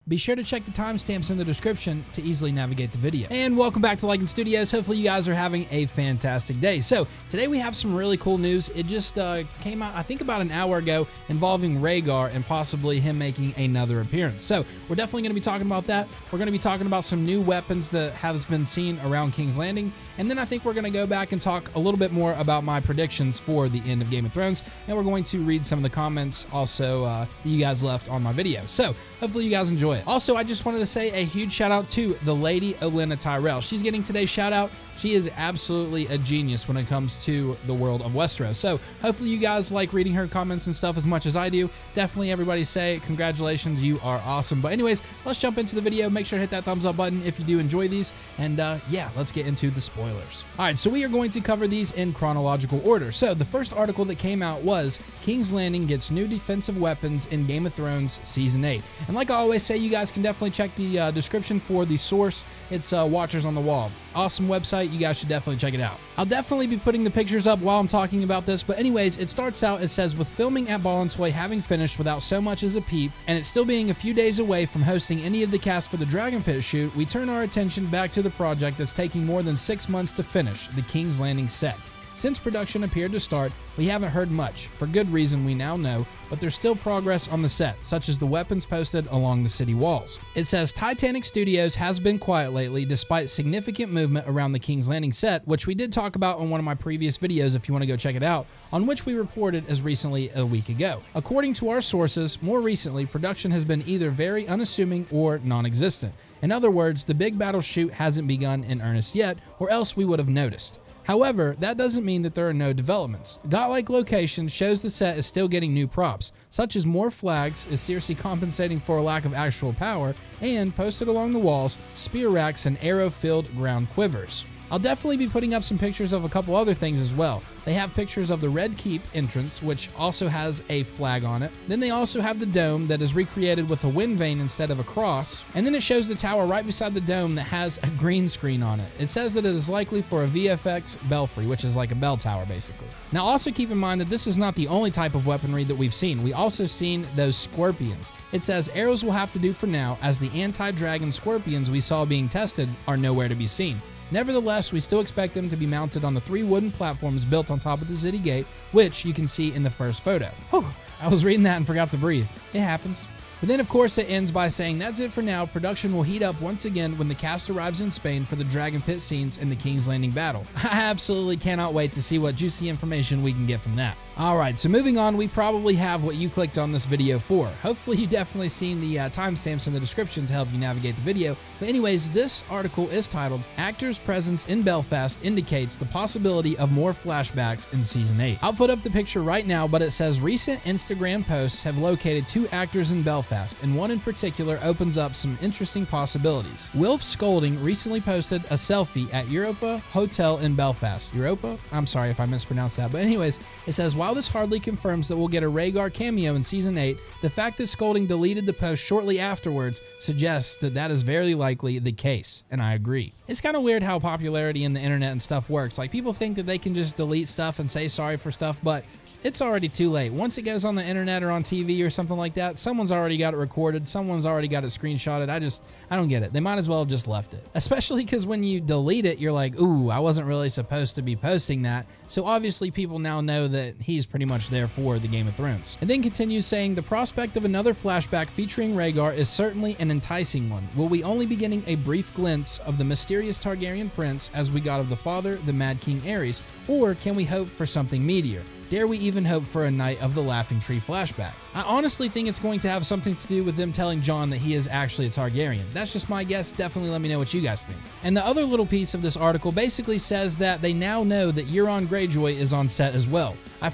Be sure to check the timestamps in the description to easily navigate the video. And welcome back to Lycan Studios. Hopefully you guys are having a fantastic day. So today we have some really cool news. It just came out, I think about an hour ago, involving Rhaegar and possibly him making another appearance. So we're definitely going to be talking about that. We're going to be talking about some new weapons that have been seen around King's Landing. And then I think we're going to go back and talk a little bit more about my predictions for the end of Game of Thrones. And we're going to read some of the comments also that you guys left on my video. So hopefully you guys enjoy it. Also, I just wanted to say a huge shout out to the Lady Olenna Tyrell. She's getting today's shout out. She is absolutely a genius when it comes to the world of Westeros. So hopefully you guys like reading her comments and stuff as much as I do. Definitely everybody say congratulations, you are awesome. But anyways, let's jump into the video. Make sure to hit that thumbs up button if you do enjoy these. And yeah, let's get into the spoilers. All right, so we are going to cover these in chronological order. So the first article that came out was King's Landing gets new defensive weapons in Game of Thrones Season 8. And like I always say, you guys can definitely check the description for the source. It's Watchers on the Wall. Awesome website. You guys should definitely check it out. I'll definitely be putting the pictures up while I'm talking about this, but anyways, it starts out, it says, with filming at Ballantoy having finished without so much as a peep, and it still being a few days away from hosting any of the cast for the Dragon Pit shoot, we turn our attention back to the project that's taking more than 6 months to finish, the King's Landing set. Since production appeared to start, we haven't heard much, for good reason we now know, but there's still progress on the set, such as the weapons posted along the city walls. It says Lycan Studios has been quiet lately despite significant movement around the King's Landing set, which we did talk about in one of my previous videos if you want to go check it out, on which we reported as recently a week ago. According to our sources, more recently, production has been either very unassuming or non-existent. In other words, the big battle shoot hasn't begun in earnest yet, or else we would have noticed. However, that doesn't mean that there are no developments. Godlike Location shows the set is still getting new props, such as more flags is seriously compensating for a lack of actual power, and posted along the walls, spear racks and arrow-filled ground quivers. I'll definitely be putting up some pictures of a couple other things as well. They have pictures of the Red Keep entrance, which also has a flag on it. Then they also have the dome that is recreated with a wind vane instead of a cross. And then it shows the tower right beside the dome that has a green screen on it. It says that it is likely for a VFX belfry, which is like a bell tower basically. Now also keep in mind that this is not the only type of weaponry that we've seen. We also seen those scorpions. It says arrows will have to do for now, as the anti-dragon scorpions we saw being tested are nowhere to be seen. Nevertheless, we still expect them to be mounted on the 3 wooden platforms built on top of the city gate, which you can see in the first photo. Whew, I was reading that and forgot to breathe. It happens. But then, of course, it ends by saying, that's it for now. Production will heat up once again when the cast arrives in Spain for the Dragon Pit scenes in the King's Landing battle. I absolutely cannot wait to see what juicy information we can get from that. Alright, so moving on, we probably have what you clicked on this video for. Hopefully you definitely seen the timestamps in the description to help you navigate the video. But anyways, this article is titled, Actors' Presence in Belfast Indicates the Possibility of More Flashbacks in Season 8. I'll put up the picture right now, but it says recent Instagram posts have located 2 actors in Belfast, and one in particular opens up some interesting possibilities. Wilf Scolding recently posted a selfie at Europa Hotel in Belfast. Europa? I'm sorry if I mispronounced that, but anyways, it says, while this hardly confirms that we'll get a Rhaegar cameo in Season 8, the fact that Scolding deleted the post shortly afterwards suggests that that is very likely the case, and I agree. It's kind of weird how popularity in the internet and stuff works. Like, people think that they can just delete stuff and say sorry for stuff, but it's already too late. Once it goes on the internet or on TV or something like that, someone's already got it recorded, someone's already got it screenshotted. I don't get it. They might as well have just left it. Especially because when you delete it, you're like, ooh, I wasn't really supposed to be posting that. So obviously people now know that he's pretty much there for the Game of Thrones. And then continues saying, the prospect of another flashback featuring Rhaegar is certainly an enticing one. Will we only be getting a brief glimpse of the mysterious Targaryen prince as we got of the father, the Mad King Aerys, or can we hope for something meatier? Dare we even hope for a Night of the Laughing Tree flashback? I honestly think it's going to have something to do with them telling Jon that he is actually a Targaryen. That's just my guess. Definitely let me know what you guys think. And the other little piece of this article basically says that they now know that Euron Greyjoy is on set as well. I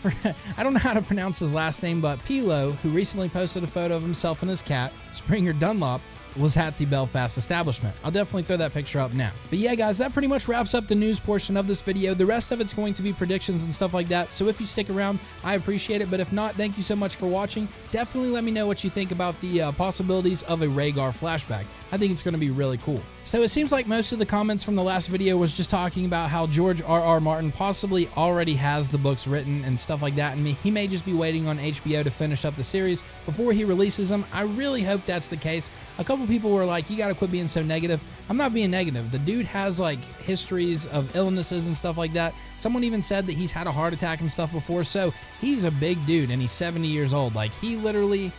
don't know how to pronounce his last name, but Pilo, who recently posted a photo of himself and his cat, Springer Dunlop, was at the Belfast establishment. I'll definitely throw that picture up now. But yeah, guys, that pretty much wraps up the news portion of this video. The rest of it's going to be predictions and stuff like that, so if you stick around, I appreciate it, but if not, thank you so much for watching. Definitely let me know what you think about the possibilities of a Rhaegar flashback. I think it's going to be really cool. So it seems like most of the comments from the last video was just talking about how George R.R. Martin possibly already has the books written and stuff like that, and he may just be waiting on HBO to finish up the series before he releases them. I really hope that's the case. A couple couple people were like, you got to quit being so negative. I'm not being negative. The dude has like histories of illnesses and stuff like that. Someone even said that he's had a heart attack and stuff before. So he's a big dude and he's 70 years old. Like he literally,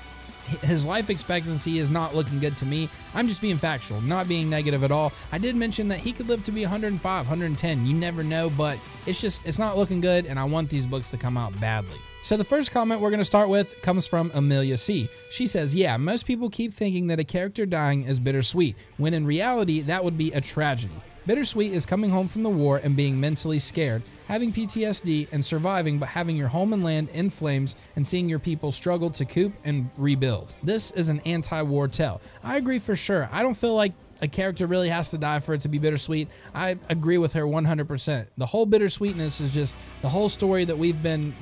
his life expectancy is not looking good to me. I'm just being factual, not being negative at all. I did mention that he could live to be 105, 110. You never know, but it's not looking good, and I want these books to come out badly. So the first comment we're going to start with comes from Amelia C. She says, yeah, most people keep thinking that a character dying is bittersweet, when in reality, that would be a tragedy. Bittersweet is coming home from the war and being mentally scared, having PTSD and surviving, but having your home and land in flames and seeing your people struggle to cope and rebuild. This is an anti-war tale. I agree for sure. I don't feel like a character really has to die for it to be bittersweet. I agree with her 100%. The whole bittersweetness is just the whole story that we've been,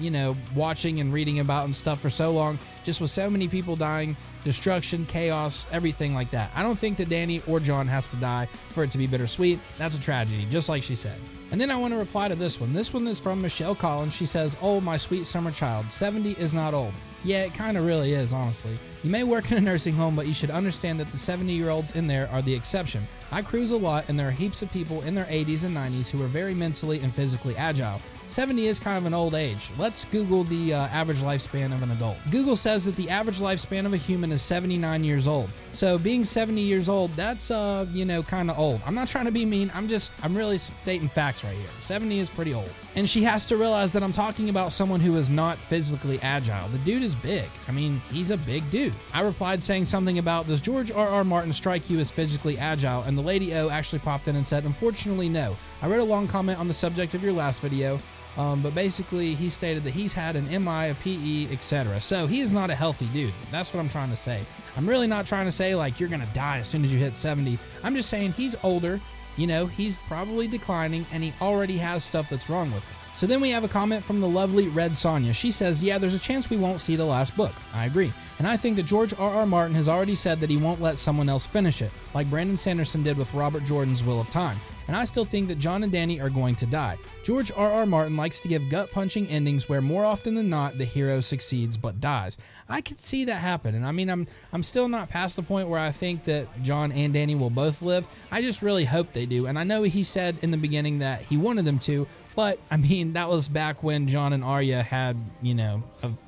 watching and reading about and stuff for so long, just with so many people dying, destruction, chaos, everything like that. I don't think that Dany or Jon has to die for it to be bittersweet. That's a tragedy, just like she said. And then I want to reply to this one. This one is from Michelle Collins. She says, oh, my sweet summer child, 70 is not old. Yeah, it kind of really is, honestly. You may work in a nursing home, but you should understand that the 70-year-olds in there are the exception. I cruise a lot, and there are heaps of people in their 80s and 90s who are very mentally and physically agile. 70 is kind of an old age. Let's Google the average lifespan of an adult. Google says that the average lifespan of a human is 79 years old. So being 70 years old, that's, kind of old. I'm not trying to be mean. I'm really stating facts right here. 70 is pretty old. And she has to realize that I'm talking about someone who is not physically agile. The dude is big. I mean, he's a big dude. I replied saying something about, does George R.R. Martin strike you as physically agile? And the lady O actually popped in and said, unfortunately, no. I read a long comment on the subject of your last video, but basically he stated that he's had an MI, a PE, etc. So he is not a healthy dude. That's what I'm trying to say. I'm really not trying to say like you're going to die as soon as you hit 70. I'm just saying he's older. He's probably declining and he already has stuff that's wrong with him. So then we have a comment from the lovely Red Sonja. She says, yeah, there's a chance we won't see the last book. I agree. And I think that George R.R. Martin has already said that he won't let someone else finish it, like Brandon Sanderson did with Robert Jordan's Wheel of Time. And I still think that Jon and Dany are going to die. George R.R. Martin likes to give gut-punching endings where more often than not, the hero succeeds but dies. I could see that happen. And I mean, I'm still not past the point where I think that Jon and Dany will both live. I just really hope they do. And I know he said in the beginning that he wanted them to, but I mean, that was back when Jon and Arya had,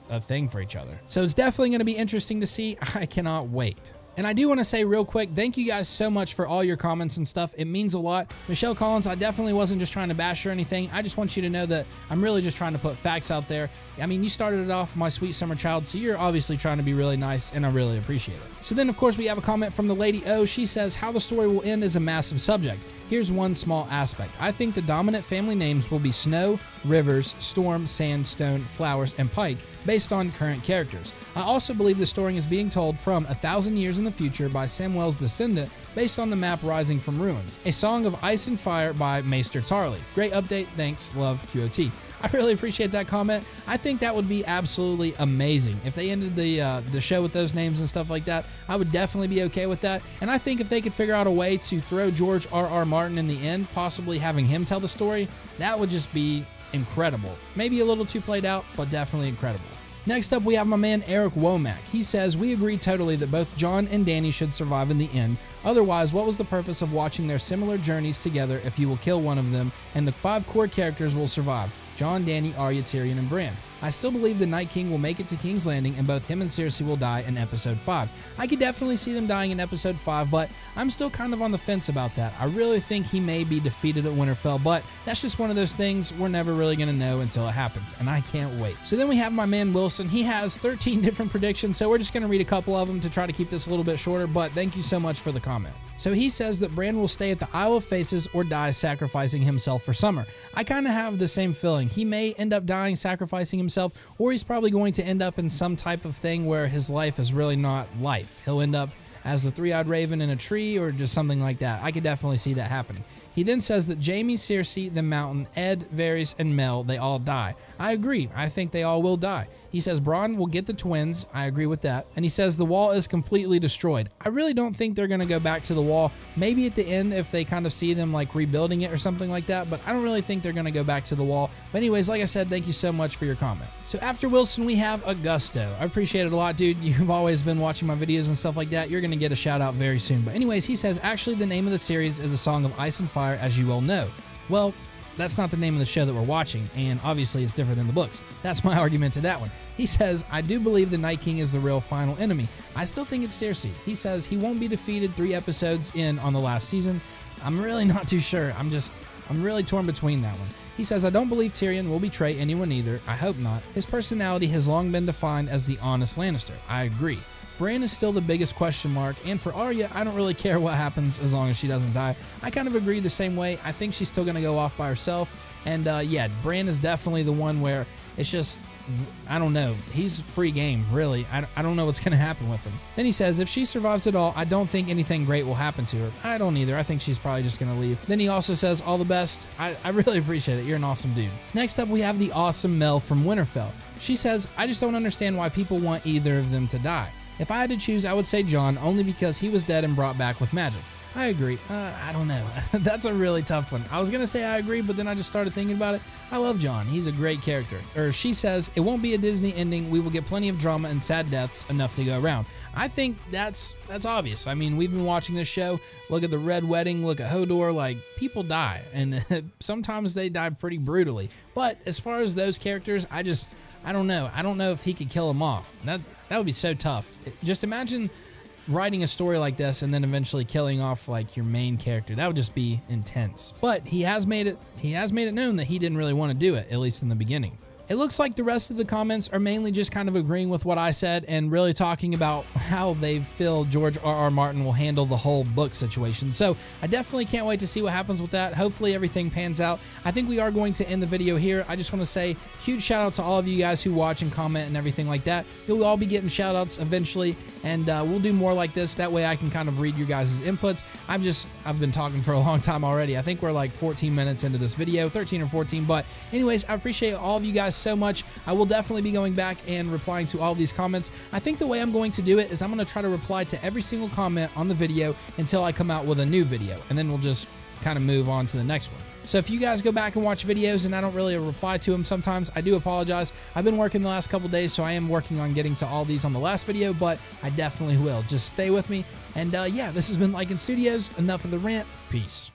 a thing for each other. So it's definitely going to be interesting to see. I cannot wait. And I do want to say real quick, thank you guys so much for all your comments and stuff. It means a lot. Michelle Collins, I definitely wasn't just trying to bash or anything. I just want you to know that I'm really just trying to put facts out there. I mean, you started it off, my sweet summer child, so you're obviously trying to be really nice, and I really appreciate it. So then, of course, we have a comment from the Lady O. She says, how the story will end is a massive subject. Here's one small aspect. I think the dominant family names will be Snow, Rivers, Storm, Sandstone, Flowers, and Pike, based on current characters. I also believe the story is being told from 1,000 years in the future by Samwell's descendant, based on the map Rising from Ruins, a song of ice and fire by Maester Tarly. Great update, thanks, love, QOT. I really appreciate that comment. I think that would be absolutely amazing. If they ended the show with those names and stuff like that, I would definitely be okay with that. And I think if they could figure out a way to throw George R.R. Martin in the end, possibly having him tell the story, that would just be incredible. Maybe a little too played out, but definitely incredible. Next up, we have my man Eric Womack. He says, we agree totally that both Jon and Dany should survive in the end. Otherwise, what was the purpose of watching their similar journeys together if you will kill one of them and the 5 core characters will survive? Jon, Dany, Arya, Tyrion, and Bran. I still believe the Night King will make it to King's Landing and both him and Cersei will die in episode 5. I could definitely see them dying in episode 5, but I'm still kind of on the fence about that. I really think he may be defeated at Winterfell, but that's just one of those things we're never really going to know until it happens, and I can't wait. So then we have my man Wilson. He has 13 different predictions, so we're just going to read a couple of them to try to keep this a little bit shorter, but thank you so much for the comment. So he says that Bran will stay at the Isle of Faces or die sacrificing himself for Summer. I kind of have the same feeling. He may end up dying sacrificing himself, or he's probably going to end up in some type of thing where his life is really not life. He'll end up as the three-eyed raven in a tree or just something like that. I could definitely see that happening. He then says that Jaime, Cersei, the Mountain, Ed, Varys, and Mel, they all die. I agree. I think they all will die. He says Bronn will get the twins. I agree with that. And he says the wall is completely destroyed. I really don't think they're going to go back to the wall. Maybe at the end if they kind of see them like rebuilding it or something like that, but I don't really think they're going to go back to the wall. But anyways, like I said, thank you so much for your comment. So after Wilson, we have Augusto. I appreciate it a lot, dude. You've always been watching my videos and stuff like that. You're going to get a shout out very soon. But anyways, he says, actually the name of the series is A Song of Ice and Fire, as you well know. Well, that's not the name of the show that we're watching, and obviously it's different than the books. That's my argument to that one. He says, I do believe the Night King is the real final enemy. I still think it's Cersei. He says he won't be defeated 3 episodes in on the last season. I'm really not too sure. I'm really torn between that one. He says, I don't believe Tyrion will betray anyone either. I hope not. His personality has long been defined as the honest Lannister. I agree. Bran is still the biggest question mark, and for Arya, I don't really care what happens as long as she doesn't die. I kind of agree the same way. I think she's still going to go off by herself, and yeah, Bran is definitely the one where it's just, I don't know. He's free game, really. I don't know what's going to happen with him. Then he says, if she survives it all, I don't think anything great will happen to her. I don't either. I think she's probably just going to leave. Then he also says, all the best. I really appreciate it. You're an awesome dude. Next up, we have the awesome Mel from Winterfell. She says, I just don't understand why people want either of them to die. If I had to choose, I would say Jon, only because he was dead and brought back with magic. I agree. I don't know. That's a really tough one. I was going to say I agree, but then I just started thinking about it. I love Jon. He's a great character. Or she says, it won't be a Disney ending. We will get plenty of drama and sad deaths, enough to go around. I think that's obvious. I mean, we've been watching this show. Look at the Red Wedding. Look at Hodor. Like, people die. And sometimes they die pretty brutally. But as far as those characters, I don't know. I don't know if he could kill them off. That would be so tough. Just imagine writing a story like this and then eventually killing off like your main character. That would just be intense. But he has made it known that he didn't really want to do it, at least in the beginning. It looks like the rest of the comments are mainly just kind of agreeing with what I said and really talking about how they feel George R.R. Martin will handle the whole book situation. So I definitely can't wait to see what happens with that. Hopefully everything pans out. I think we are going to end the video here. I just want to say huge shout out to all of you guys who watch and comment and everything like that. You'll all be getting shout outs eventually, and we'll do more like this. That way I can kind of read your guys' inputs. I've been talking for a long time already. I think we're like 14 minutes into this video, 13 or 14. But anyways, I appreciate all of you guys so much. I will definitely be going back and replying to all of these comments. I think the way I'm going to do it is I'm going to try to reply to every single comment on the video until I come out with a new video, and then we'll just kind of move on to the next one. So if you guys go back and watch videos and I don't really reply to them sometimes, I do apologize. I've been working the last couple days, so I am working on getting to all these on the last video, but I definitely will. Just stay with me. And yeah, this has been Lycan Studios. Enough of the rant. Peace.